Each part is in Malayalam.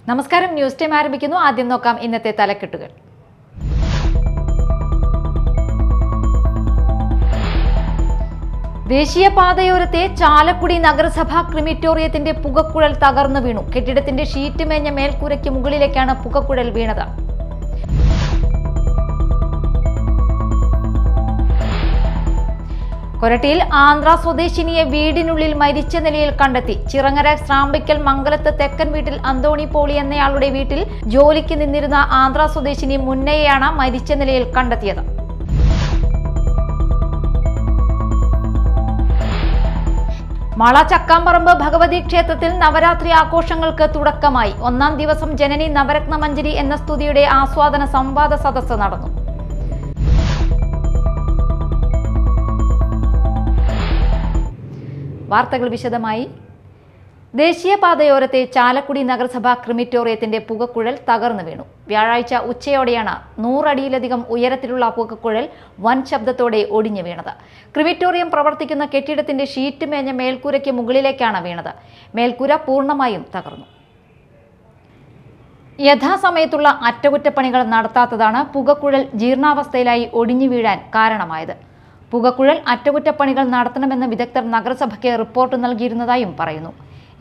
നമസ്കാരം, ന്യൂസ് ടൈം ആരംഭിക്കുന്നു. ആദ്യം നോക്കാം ഇന്നത്തെ തലക്കെട്ടുകൾ. ദേശീയപാതയോരത്തെ ചാലക്കുടി നഗരസഭാ ക്രിമിറ്റോറിയത്തിന്റെ പുകക്കുഴൽ തകർന്നു വീണു. കെട്ടിടത്തിന്റെ ഷീറ്റ് മേഞ്ഞ മേൽക്കൂരയ്ക്ക് മുകളിലേക്കാണ് പുകക്കുഴൽ വീണത്. കൊരട്ടിയിൽ ആന്ധ്ര സ്വദേശിനിയെ വീടിനുള്ളിൽ മരിച്ച നിലയിൽ കണ്ടെത്തി. ചിറങ്ങര സ്രാമ്പിക്കൽ മംഗലത്ത് തെക്കൻ വീട്ടിൽ അന്തോണി പോളി എന്നയാളുടെ വീട്ടിൽ ജോലിക്ക് നിന്നിരുന്ന ആന്ധ്ര സ്വദേശിനി മുന്നയെയാണ് മരിച്ച നിലയിൽ കണ്ടെത്തിയത്. മാള ചക്കാമ്പറമ്പ് ഭഗവതി ക്ഷേത്രത്തിൽ നവരാത്രി ആഘോഷങ്ങൾക്ക് തുടക്കമായി. ഒന്നാം ദിവസം ജനനി നവരത്ന മഞ്ജരി എന്ന സ്തുതിയുടെ ആസ്വാദന സംവാദ സദസ്സ് നടന്നു. വാർത്തകൾ വിശദമായി. ദേശീയപാതയോരത്തെ ചാലക്കുടി നഗരസഭാ ക്രിമിറ്റോറിയത്തിന്റെ പുകക്കുഴൽ തകർന്നു വീണു. വ്യാഴാഴ്ച ഉച്ചയോടെയാണ് 100 അടിയിലധികം ഉയരത്തിലുള്ള പുകക്കുഴൽ വൻ ശബ്ദത്തോടെ ഒടിഞ്ഞു വീണത്. ക്രിമിറ്റോറിയം പ്രവർത്തിക്കുന്ന കെട്ടിടത്തിന്റെ ഷീറ്റ് മേഞ്ഞ മേൽക്കൂരയ്ക്ക് മുകളിലേക്കാണ് വീണത്. മേൽക്കൂര പൂർണ്ണമായും തകർന്നു. യഥാസമയത്തുള്ള അറ്റകുറ്റപ്പണികൾ നടത്താത്തതാണ് പുകക്കുഴൽ ജീർണാവസ്ഥയിലായി ഒടിഞ്ഞു വീഴാൻ കാരണമായത്. പുകക്കുഴൽ അറ്റകുറ്റപ്പണികൾ നടത്തണമെന്ന് വിദഗ്ധർ നഗരസഭയ്ക്ക് റിപ്പോർട്ട് നൽകിയിരുന്നതായും പറയുന്നു.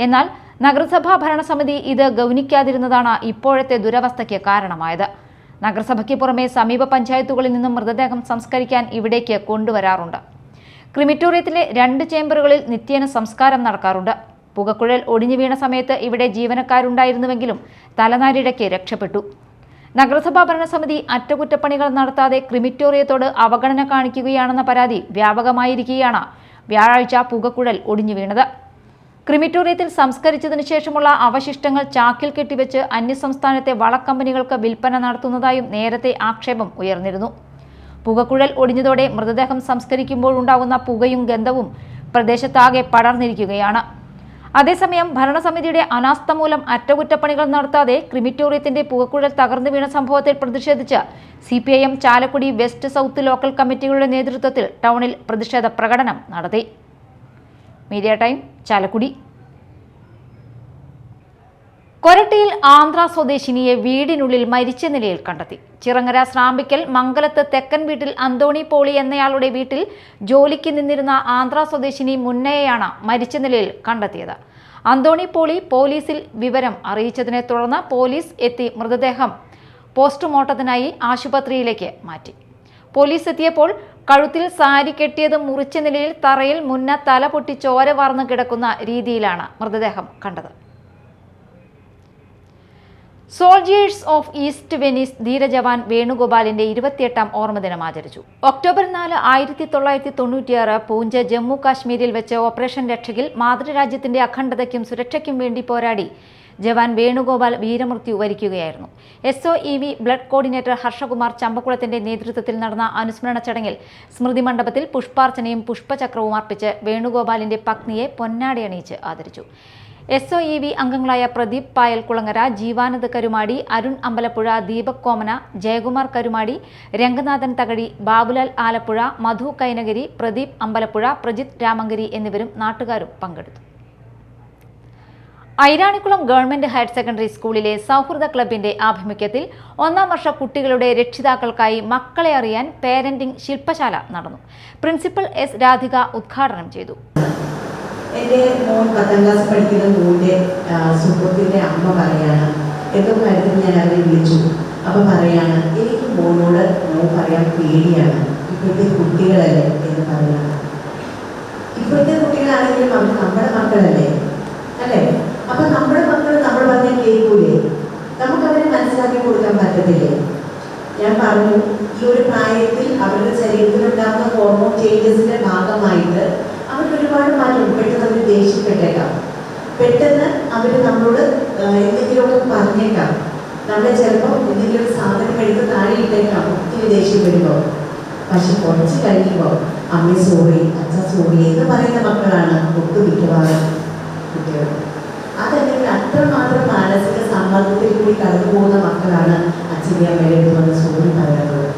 എന്നാൽ നഗരസഭാ ഭരണസമിതി ഇത് ഗൗനിക്കാതിരുന്നതാണ് ഇപ്പോഴത്തെ ദുരവസ്ഥയ്ക്ക് കാരണമായത്. നഗരസഭയ്ക്ക് പുറമെ സമീപ പഞ്ചായത്തുകളിൽ നിന്നും മൃതദേഹം സംസ്കരിക്കാൻ ഇവിടേക്ക് കൊണ്ടുവരാറുണ്ട്. ക്രിമിറ്റോറിയത്തിലെ 2 ചേംബറുകളിൽ നിത്യേന സംസ്കാരം നടക്കാറുണ്ട്. പുകക്കുഴൽ ഒടിഞ്ഞു വീണ സമയത്ത് ഇവിടെ ജീവനക്കാരുണ്ടായിരുന്നുവെങ്കിലും തലനാരിഴയ്ക്ക് രക്ഷപ്പെട്ടു. നഗരസഭാ ഭരണസമിതി അറ്റകുറ്റപ്പണികൾ നടത്താതെ ക്രിമിറ്റോറിയത്തോട് അവഗണന കാണിക്കുകയാണെന്ന പരാതി വ്യാപകമായിരിക്കെയാണ് വ്യാഴാഴ്ച പുകക്കുഴൽ ഒടിഞ്ഞു വീണത്. ക്രിമിറ്റോറിയത്തിൽ സംസ്കരിച്ചതിനു ശേഷമുള്ള അവശിഷ്ടങ്ങൾ ചാക്കിൽ കെട്ടിവെച്ച് അന്യസംസ്ഥാനത്തെ വളക്കമ്പനികൾക്ക് വിൽപ്പന നടത്തുന്നതായും നേരത്തെ ആക്ഷേപം ഉയർന്നിരുന്നു. പുകക്കുഴൽ ഒടിഞ്ഞതോടെ മൃതദേഹം സംസ്കരിക്കുമ്പോഴുണ്ടാകുന്ന പുകയും ഗന്ധവും പ്രദേശത്താകെ പടർന്നിരിക്കുകയാണ്. അതേസമയം ഭരണസമിതിയുടെ അനാസ്ഥ മൂലം അറ്റകുറ്റപ്പണികൾ നടത്താതെ ക്രിമിറ്റോറിയത്തിന്റെ പുകക്കുഴൽ തകർന്നു വീണ സംഭവത്തിൽ പ്രതിഷേധിച്ച് CPIM Chalakudy west south local കമ്മിറ്റികളുടെ നേതൃത്വത്തിൽ ടൗണിൽ പ്രതിഷേധ പ്രകടനം നടത്തി. Media time Chalakudy. കൊരട്ടിയിൽ ആന്ധ്ര സ്വദേശിനിയെ വീടിനുള്ളിൽ മരിച്ച നിലയിൽ കണ്ടെത്തി. ചിറങ്ങര സ്രാമ്പിക്കൽ മംഗലത്ത് തെക്കൻ വീട്ടിൽ അന്തോണി പോളി എന്നയാളുടെ വീട്ടിൽ ജോലിക്ക് നിന്നിരുന്ന ആന്ധ്ര സ്വദേശിനി മുന്നയെയാണ് മരിച്ച നിലയിൽ കണ്ടെത്തിയത്. അന്തോണി പോളി പോലീസിൽ വിവരം അറിയിച്ചതിനെ തുടർന്ന് പോലീസ് എത്തി മൃതദേഹം പോസ്റ്റ്മോർട്ടത്തിനായി ആശുപത്രിയിലേക്ക് മാറ്റി. പോലീസ് എത്തിയപ്പോൾ കഴുത്തിൽ സാരി കെട്ടിയത് മുറിച്ച നിലയിൽ തറയിൽ മുന്ന തല പൊട്ടി ചോര വാർന്നു കിടക്കുന്ന രീതിയിലാണ് മൃതദേഹം കണ്ടത്. സോൾജിയേഴ്സ് ഓഫ് ഈസ്റ്റ് വെനീസ് ധീരജവാൻ വേണുഗോപാലിന്റെ 28ാം ഓർമ്മദിനം ആചരിച്ചു. ഒക്ടോബർ 4, 1996 പൂഞ്ച് ജമ്മു കാശ്മീരിൽ വെച്ച് ഓപ്പറേഷൻ രക്ഷകിൽ മാതൃരാജ്യത്തിന്റെ അഖണ്ഡതയ്ക്കും സുരക്ഷയ്ക്കും വേണ്ടി പോരാടി ജവാൻ വേണുഗോപാൽ വീരമൃത്യു വരിക്കുകയായിരുന്നു. SOEV ബ്ലഡ് കോർഡിനേറ്റർ ഹർഷകുമാർ ചമ്പക്കുളത്തിന്റെ നേതൃത്വത്തിൽ നടന്ന അനുസ്മരണ ചടങ്ങിൽ സ്മൃതി മണ്ഡപത്തിൽ പുഷ്പാർച്ചനയും പുഷ്പചക്രവും അർപ്പിച്ച് വേണുഗോപാലിന്റെ പത്നിയെ പൊന്നാടി അണിയിച്ച് ആദരിച്ചു. SOEV അംഗങ്ങളായ പ്രദീപ് പായൽ കുളങ്ങര, ജീവാനന്ദ് കരുമാടി, അരുൺ അമ്പലപ്പുഴ, ദീപക് കോമന, ജയകുമാർ കരുമാടി, രംഗനാഥൻ തകഴി, ബാബുലാൽ ആലപ്പുഴ, മധു കൈനഗിരി, പ്രദീപ് അമ്പലപ്പുഴ, പ്രജിത് രാമങ്കരി എന്നിവരും നാട്ടുകാരും പങ്കെടുത്തു. ഐരാണിക്കുളം ഗവൺമെന്റ് ഹയർ സെക്കൻഡറി സ്കൂളിലെ സൗഹൃദ ക്ലബിന്റെ ആഭിമുഖ്യത്തിൽ 1ാം വർഷ കുട്ടികളുടെ രക്ഷിതാക്കൾക്കായി മക്കളെ അറിയാൻ പേരന്റിംഗ് ശില്പശാല നടന്നു. Principal S. രാധിക ഉദ്ഘാടനം ചെയ്തു. എൻ്റെ മോൻ 10ാം ക്ലാസ് പഠിക്കുന്ന മോൻ്റെ സുഹൃത്തിൻ്റെ അമ്മ പറയാണ്, എന്തോ കാര്യത്തിൽ ഞാൻ അവരെ വിളിച്ചു. അപ്പം പറയാണ്, എനിക്ക് മോനോട് പറയാൻ പേടിയാണ്, ഇപ്പോഴത്തെ കുട്ടികളല്ലേ എന്ന് പറയാണ്. ഇപ്പോഴത്തെ കുട്ടികളാണെങ്കിലും അവർ നമ്മുടെ മക്കളല്ലേ അല്ലേ? അപ്പം നമ്മുടെ മക്കൾ നമ്മൾ പറഞ്ഞാൽ കേൾക്കൂലേ? നമുക്കവരെ മനസ്സിലാക്കി കൊടുക്കാൻ പറ്റത്തില്ലേ? ഞാൻ പറഞ്ഞു, ഈ ഒരു പ്രായത്തിൽ അവരുടെ ശരീരത്തിലുണ്ടാകുന്ന ഹോർമോൺ ചേഞ്ചസിൻ്റെ ഭാഗമായിട്ട് അവർക്ക് ഒരുപാട് മാറ്റം. പെട്ടെന്ന് അവർ ദേഷ്യപ്പെട്ടേക്കാം, പെട്ടെന്ന് അവർ നമ്മളോട് എന്തെങ്കിലുമൊക്കെ പറഞ്ഞേക്കാം, നമ്മളെ ചിലപ്പോൾ എന്തെങ്കിലും ഒരു സാധനം എടുത്ത് താഴെ ഇട്ടേക്കാം ഒത്തിരി ദേഷ്യം വരുമ്പോൾ. പക്ഷെ കുറച്ച് കഴിയുമ്പോൾ അമ്മ സോറി, അച്ഛൻ സോറി എന്ന് പറയുന്ന മക്കളാണ് ഒട്ടുമിക്കവാറും കുട്ടികൾ. അതല്ലെങ്കിൽ അത്രമാത്രം മാനസിക സമ്മർദ്ദത്തിൽ കൂടി കടന്നു പോകുന്ന മക്കളാണ് അച്ഛൻ്റെ അമ്മയുടെ അടുത്ത് വന്ന് സോറി പറയുന്നത്.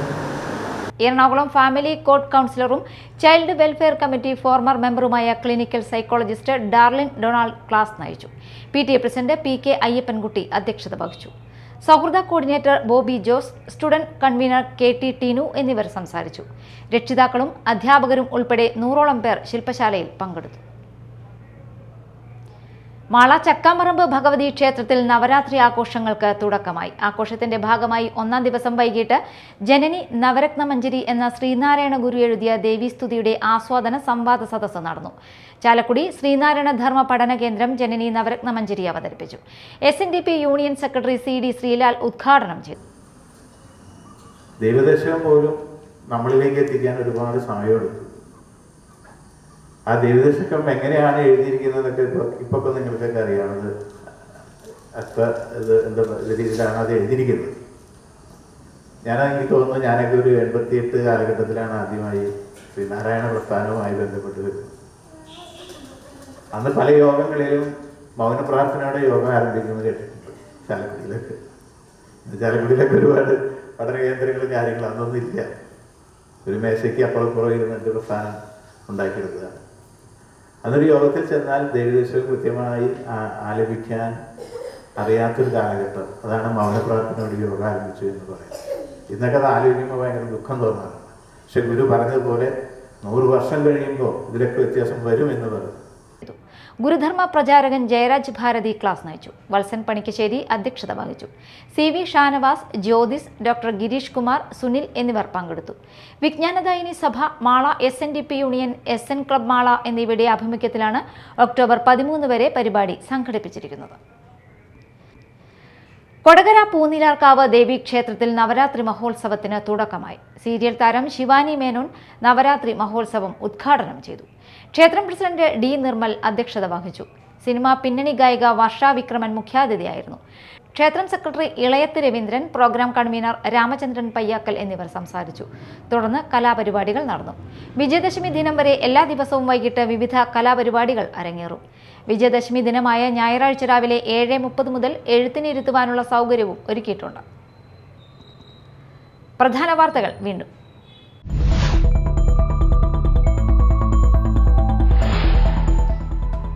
എറണാകുളം ഫാമിലി കോർട്ട് കൗൺസിലറും ചൈൽഡ് വെൽഫെയർ കമ്മിറ്റി ഫോർമർ മെമ്പറുമായ clinical psychologist Darlin Donald class നയിച്ചു. PTA പ്രസിഡന്റ് PK അയ്യപ്പൻകുട്ടി അധ്യക്ഷത വഹിച്ചു. സൗഹൃദ coordinator Bobby Jose, student convener KT Teenu എന്നിവർ സംസാരിച്ചു. രക്ഷിതാക്കളും അധ്യാപകരും ഉൾപ്പെടെ 100ഓളം പേർ ശില്പശാലയിൽ പങ്കെടുത്തു. മാള ചക്കാമറമ്പ് ഭഗവതി ക്ഷേത്രത്തിൽ നവരാത്രി ആഘോഷങ്ങൾക്ക് തുടക്കമായി. ആഘോഷത്തിന്റെ ഭാഗമായി ഒന്നാം ദിവസം വൈകിട്ട് ജനനി നവരത്നമഞ്ജരി എന്ന ശ്രീനാരായണ ഗുരു എഴുതിയ ദേവീസ്തുതിയുടെ ആസ്വാദന സംവാദ സദസ്സ് നടന്നു. ചാലക്കുടി ശ്രീനാരായണ ധർമ്മ പഠന കേന്ദ്രം ജനനി നവരത്നമഞ്ജരി അവതരിപ്പിച്ചു. SNDP union secretary CD Sreelal ഉദ്ഘാടനം ചെയ്തു. ദൈവദർശനം പോലും നമ്മളിലേക്ക് എത്തിക്കാൻ ഒരുപാട് സമയമെടുത്തു. ആ ദൈവദർശനം എങ്ങനെയാണ് എഴുതിയിരിക്കുന്നതൊക്കെ ഇപ്പൊ നിങ്ങൾക്കൊക്കെ അറിയാവുന്നത്. അത്ര എന്താ രീതിയിലാണ് അത് എഴുതിയിരിക്കുന്നത്. എനിക്ക് തോന്നുന്നു ഞാനൊക്കെ ഒരു 88 കാലഘട്ടത്തിലാണ് ആദ്യമായി ശ്രീനാരായണ പ്രസ്ഥാനവുമായി ബന്ധപ്പെട്ട് വരുന്നത്. അന്ന് പല യോഗങ്ങളിലും മൗന പ്രാർത്ഥനയോടെ യോഗം ആരംഭിക്കുന്നത് കേട്ടിട്ടുണ്ട്. ചാലക്കുടിയിലൊക്കെ ഒരുപാട് പഠന കേന്ദ്രങ്ങളും കാര്യങ്ങളും അന്നൊന്നും ഇല്ല. ഒരു മേശയ്ക്ക് അപ്പുറപ്പുറം ഇരുന്ന് എൻ്റെ പ്രസ്ഥാനം ഉണ്ടാക്കിയെടുത്തതാണ്. അന്നൊരു യോഗത്തിൽ ചെന്നാൽ ദേവീദേശം കൃത്യമായി ആലപിക്കാൻ അറിയാത്തൊരു കാലഘട്ടം. അതാണ് മൗനപ്രാർത്ഥനയോട് യോഗ ആരംഭിച്ചു എന്ന് പറയുന്നത്. ഇന്നൊക്കെ അത് ആലോചിക്കുമ്പോൾ ഭയങ്കര ദുഃഖം തോന്നാറുണ്ട്. പക്ഷെ ഗുരു പറഞ്ഞതുപോലെ 100 വർഷം കഴിയുമ്പോൾ ഇതിലൊക്കെ വ്യത്യാസം വരും എന്ന് പറഞ്ഞു. ഗുരുധർമ്മ പ്രചാരകൻ ജയരാജ് ഭാരതി ക്ലാസ് നയിച്ചു. വത്സൻ പണിക്കശ്ശേരി അധ്യക്ഷത വഹിച്ചു. CV ഷാനവാസ്, ജ്യോതിസ്, ഡോക്ടർ ഗിരീഷ് കുമാർ, സുനിൽ എന്നിവർ പങ്കെടുത്തു. വിജ്ഞാനദായിനി സഭ, Mala SNDP union, SN club Mala എന്നിവയുടെ ആഭിമുഖ്യത്തിലാണ് ഒക്ടോബർ 13 വരെ പരിപാടി സംഘടിപ്പിച്ചിരിക്കുന്നത്. കൊടകര പൂനിലാർക്കാവ് ദേവീക്ഷേത്രത്തിൽ നവരാത്രി മഹോത്സവത്തിന് തുടക്കമായി. സീരിയൽ താരം ശിവാനി മേനോൻ നവരാത്രി മഹോത്സവം ഉദ്ഘാടനം ചെയ്തു. ക്ഷേത്രം പ്രസിഡന്റ് D നിർമ്മൽ അധ്യക്ഷത വഹിച്ചു. സിനിമാ പിന്നണി ഗായിക വർഷ വിക്രമൻ മുഖ്യാതിഥിയായിരുന്നു. ക്ഷേത്രം secretary Ilayath Raveendran, programme convener Ramachandran Payyakkal എന്നിവർ സംസാരിച്ചു. തുടർന്ന് കലാപരിപാടികൾ നടന്നു. വിജയദശമി ദിനം വരെ എല്ലാ ദിവസവും വൈകിട്ട് വിവിധ കലാപരിപാടികൾ അരങ്ങേറും. വിജയദശമി ദിനമായ ഞായറാഴ്ച രാവിലെ 7:30 മുതൽ എഴുത്തിനിരുത്തുവാനുള്ള സൗകര്യവും ഒരുക്കിയിട്ടുണ്ട്. പ്രധാന വാർത്തകൾ വീണ്ടും.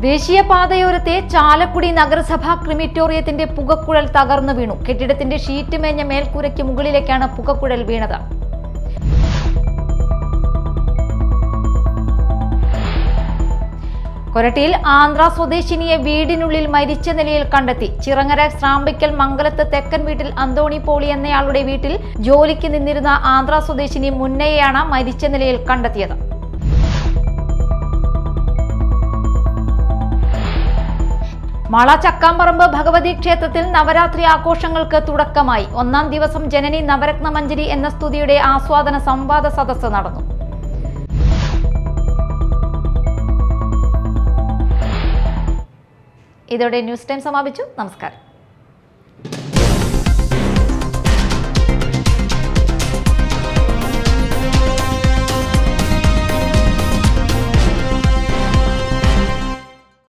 ദേശീയപാതയോരത്തെ ചാലക്കുടി നഗരസഭാ ക്രിമിറ്റോറിയത്തിന്റെ പുകക്കുഴൽ തകർന്നു വീണു. കെട്ടിടത്തിന്റെ ഷീറ്റ് മേഞ്ഞ മേൽക്കൂരയ്ക്ക് മുകളിലേക്കാണ് പുകക്കുഴൽ വീണത്. കൊരട്ടിയിൽ ആന്ധ്ര സ്വദേശിനിയെ വീടിനുള്ളിൽ മരിച്ച നിലയിൽ കണ്ടെത്തി. ചിറങ്ങര ശ്രാമ്പിക്കൽ മംഗലത്ത് തെക്കൻ വീട്ടിൽ അന്തോണി പോളി എന്നയാളുടെ വീട്ടിൽ ജോലിക്ക് നിന്നിരുന്ന ആന്ധ്ര സ്വദേശിനി മുന്നയെയാണ് മരിച്ച നിലയിൽ കണ്ടെത്തിയത്. മാള ചക്കാമ്പറമ്പ് ഭഗവതി ക്ഷേത്രത്തിൽ നവരാത്രി ആഘോഷങ്ങൾക്ക് തുടക്കമായി. ഒന്നാം ദിവസം ജനനി നവരത്നമഞ്ജരി എന്ന സ്തുതിയുടെ ആസ്വാദന സംവാദ സദസ്സ് നടന്നു. ഇതോടെ ന്യൂസ് ടൈം സമാപിച്ചു. നമസ്കാരം.